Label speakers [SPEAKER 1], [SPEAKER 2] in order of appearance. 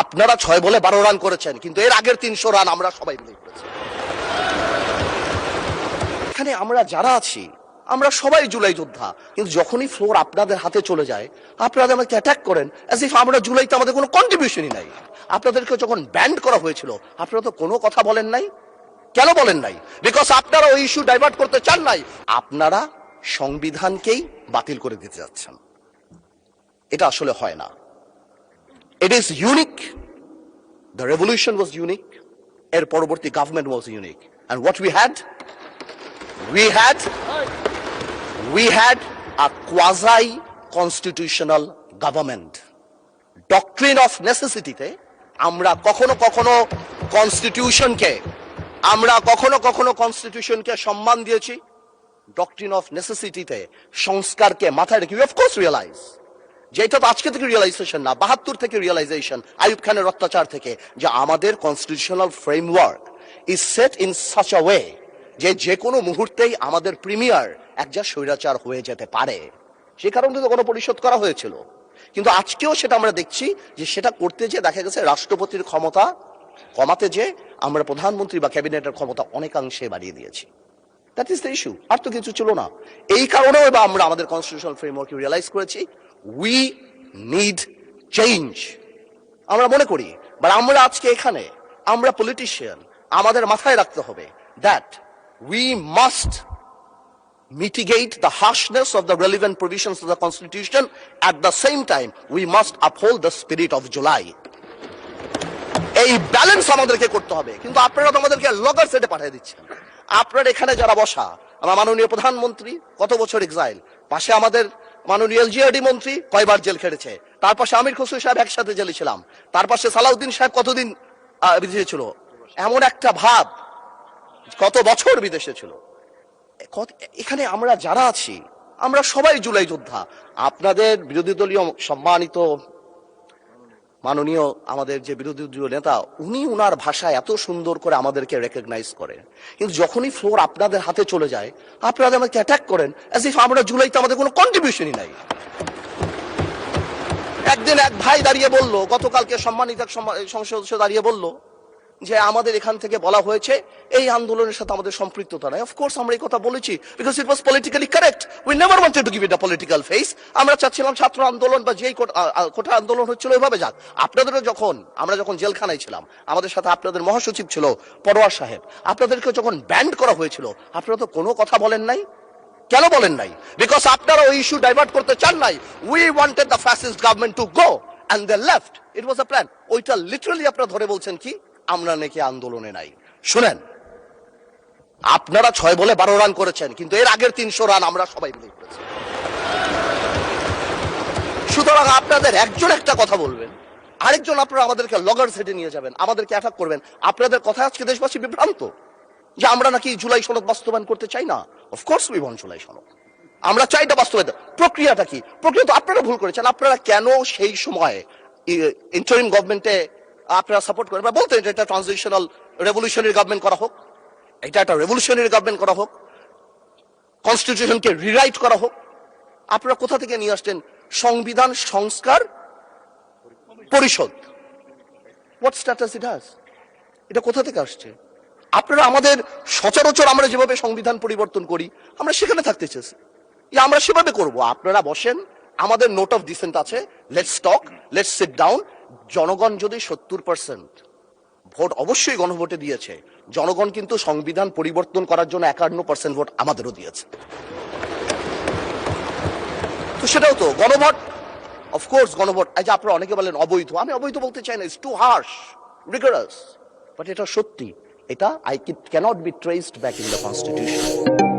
[SPEAKER 1] আপনারা 6 বলে 12 রান করেছেন, কিন্তু এর আগের 300 রান আমরা সবাই মিলে করেছি। এখানে আমরা যারা আছি আমরা সবাই জুলাই যোদ্ধা, কিন্তু যখনই ফ্লোর আপনাদের হাতে চলে যায় আপনারা আমাকে অ্যাটাক করেন অ্যাজ ইফ আমরা জুলাইতে আমাদের কোনো কন্ট্রিবিউশনই নাই। আপনাদেরকে যখন ব্যান্ড করা হয়েছিল আপনারা তো কোনো কথা বলেন নাই। কেন বলেন নাই? বিকজ আপনারা ওই ইস্যু ডাইভার্ট করতে চান নাই। আপনারা সংবিধানকেই বাতিল করে দিতে যাচ্ছেন। এটা আসলে হয় না। It is unique. The revolution was unique. এর পরবর্তী government was unique. And what we had a quasi-constitutional government. Doctrine of necessity তে আমরা কখনো কনস্টিটিউশনকে সম্মান দিয়েছি। Doctrine of necessity তে সংস্কারকে মাথায় রেখে we of course realize যেটা তো আজকে থেকে রিয়েলাইজেশন না, 72 থেকে রিয়েলাইজেশন, আইয়ুব খানের অত্যাচার থেকে, যে আমাদের constitutional framework is set in such a way যে কোনো মুহূর্তেই আমাদের প্রিমিয়ার একজন স্বৈরাচার হয়ে যেতে পারে। সে কারণে তো গণপরিষদ করা হয়েছিল। কিন্তু আজকেও সেটা আমরা দেখছি যে সেটা করতে যে দেখা গেছে রাষ্ট্রপতির ক্ষমতা কমাতে যে আমরা প্রধানমন্ত্রী বা ক্যাবিনেটের ক্ষমতা অনেকাংশে বাড়িয়ে দিয়েছি। That is the issue. আর তো কিছু ছিল না। এই কারণেও এবার আমরা আমাদের কনস্টিটিউশনাল ফ্রেমওয়ার্ক রিয়েলাইজ করেছি we need change. আমরা মনে করি, বাট আমরা আজকে এখানে আমরা পলিটিশিয়ান, আমাদের মাথায় রাখতে হবে that we must mitigate the harshness of the relevant provisions of the constitution. At the same time we must uphold the spirit of July. এই ব্যালেন্স আমাদেরকে করতে হবে। কিন্তু আপনারা তো আমাদেরকে লগর সেটে পাঠিয়ে দিচ্ছেন। আপনারা এখানে যারা বসা, আমার মাননীয় প্রধানমন্ত্রী কত বছর এক্সাইল, পাশে আমাদের মাননীয় এলজিআরডি মন্ত্রী কয়বার জেল খেটেছে, তার পাশে আমির খসরু সাহেব একসাথে জেলে ছিলাম, তার পাশে সালাউদ্দিন সাহেব কতদিন বিদেশে ছিল, এমন একটা ভাব কত বছর বিদেশে ছিল। এখানে আমরা যারা আছি আমরা সবাই জুলাই যোদ্ধা। আপনাদের বিরোধী দলীয় সম্মানিত মাননীয় আমাদের যে বিরোধী দলীয় নেতা, উনি উনার ভাষায় এত সুন্দর করে আমাদেরকে রেকগনাইজ করে, কিন্তু যখনই ফ্লোর আপনাদের হাতে চলে যায় আপনারা আমাকে অ্যাটাক করেন অ্যাজ ইফ আমরা জুলাইতে আমাদের কোনো কন্ট্রিবিউশনই নাই। একদিন এক ভাই দাঁড়িয়ে বলল, গতকালকে সম্মানিত সংসদ সদস্য দাঁড়িয়ে বলল যে আমাদের এখান থেকে বলা হয়েছে এই আন্দোলনের সাথে আমাদের সম্পৃক্ততা নাই। অফকোর্স আমরা এই কথা বলেছি because it was politically correct. We never wanted to give it a political face. আমরা চাচ্ছিলাম ছাত্র আন্দোলন বা যেই কোটা আন্দোলন হচ্ছিল ওইভাবে যাক। আপনাদেরও আমরা যখন জেলখানায় ছিলাম, আমাদের সাথে আপনাদের মহাসচিব ছিল পরোয়ার সাহেব, আপনাদেরকে যখন ব্যান্ড করা হয়েছিল আপনারা তো কোনো কথা বলেন নাই। কেন বলেন নাই? বিকজ আপনারা ওই ইস্যু ডাইভার্ট করতে চান নাই। We wanted the fascist government to go and they left. It was a plan. ওইটা লিটারালি আপনারা ধরে বলছেন কি আমরা নাকি আন্দোলনে নাই। শুনেন, আপনারা 6 বলে 12 রান করেছেন, কিন্তু এর আগের 300 রান আমরা সবাই মিলে করেছি। সুতরাং আপনাদের একজন একটা কথা বলবেন, আরেকজন আপনারা আমাদেরকে লগর সেটে নিয়ে যাবেন, আমাদেরকে অ্যাটাক করবেন। আপনাদের কথা আজকে দেশবাসী বিভ্রান্ত যে আমরা নাকি জুলাই সনদ বাস্তবায়ন করতে চাই না। অফকোর্স উই ওয়ান্ট জুলাই সনদ, আমরা চাই এটা বাস্তবায়ন। প্রক্রিয়াটা কি? প্রক্রিয়া তো আপনারা ভুল করেছেন। আপনারা কেন সেই সময় ইন্টারিম গভর্নমেন্টে আপনারা সাপোর্ট করেন বা বলতেন এটা ট্রানজিশনাল রেভলিউশনারি গভর্নমেন্ট করা হোক, এটা একটা রেভলিউশনারি গভর্নমেন্ট করা হোক, কনস্টিটিউশনকে রিরাইট করা হোক। আপনারা কোথা থেকে নিয়ে আসছেন সংবিধান সংস্কার পরিষদ? What status it has? এটা কোথা থেকে আসছে? আপনারা আমাদের সচরাচর আমরা যেভাবে সংবিধান পরিবর্তন করি আমরা সেখানে থাকতে চেয়েছি, আমরা সেভাবে করব। আপনারা বসেন, আমাদের নোট অফ ডিসেন্ট আছে, let's talk, let's sit down. জনগণ যদি 70% ভোট অবশ্যই গণভোটে দিয়েছে, জনগণ কিন্তু সংবিধান পরিবর্তন করার জন্য 51% ভোট আমাদেরও দিয়েছে। তো সেটাও তো গণভোট, অফকোর্স গণভোট। এই যে আপনারা অনেকে বলেন অবৈধ, আমি অবৈধ বলতে চাই না, it's too harsh, rigorous, but এটা সত্যি। এটা cannot be traced back in the constitution.